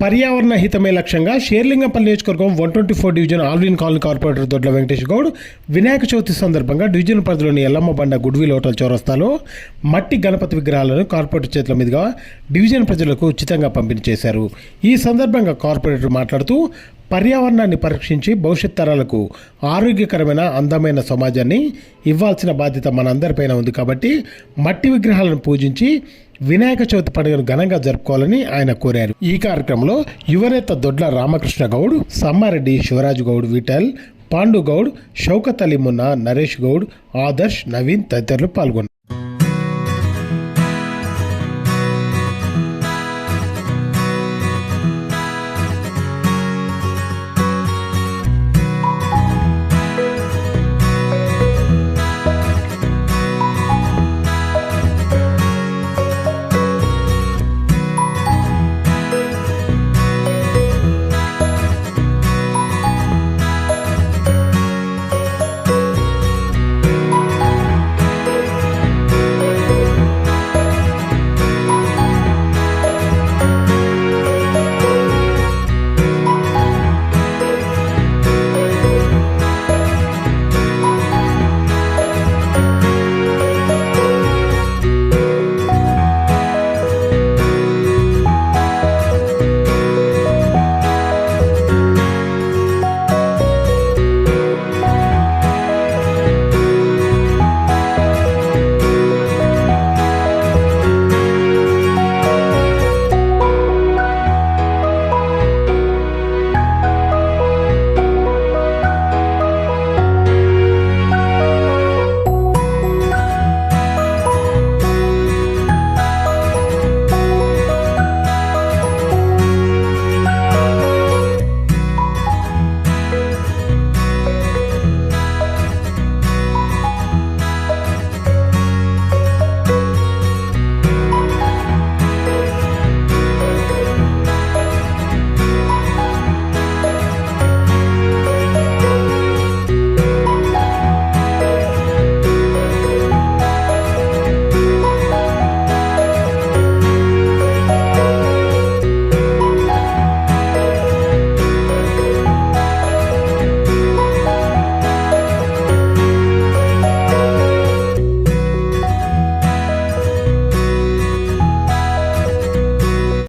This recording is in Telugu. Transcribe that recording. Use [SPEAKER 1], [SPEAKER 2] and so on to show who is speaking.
[SPEAKER 1] పర్యావరణ హితమే లక్ష్యంగా షేర్లింగంపల్లి నియోజకవర్గం 124 డివిజన్ ఆల్విన్ కాలనీ కార్పొరేటర్ దొడ్ల వెంకటేష్ గౌడ్ వినాయక చవితి సందర్భంగా డివిజన్ పరిధిలోని ఎల్లమ్మ బండ గుడ్విల్ హోటల్ చౌరస్తాలో మట్టి గణపతి విగ్రహాలను కార్పొరేటర్ చేతుల మీదుగా డివిజన్ ప్రజలకు ఉచితంగా పంపిణీ చేశారు. ఈ సందర్భంగా కార్పొరేటర్ మాట్లాడుతూ పర్యావరణాన్ని పరీక్షించి భవిష్యత్ తరాలకు ఆరోగ్యకరమైన అందమైన సమాజాన్ని ఇవ్వాల్సిన బాధ్యత మనందరిపైన ఉంది. కాబట్టి మట్టి విగ్రహాలను పూజించి వినాయక చవితి పండుగను ఘనంగా జరుపుకోవాలని ఆయన కోరారు. ఈ కార్యక్రమంలో యువనేత దొడ్ల రామకృష్ణ గౌడ్, సమ్మారెడ్డి శివరాజు గౌడ్, విఠల్, పాండు గౌడ్, షౌకత్ అలీ మున్నా, నరేష్ గౌడ్, ఆదర్శ్, నవీన్ తదితరులు పాల్గొన్నారు.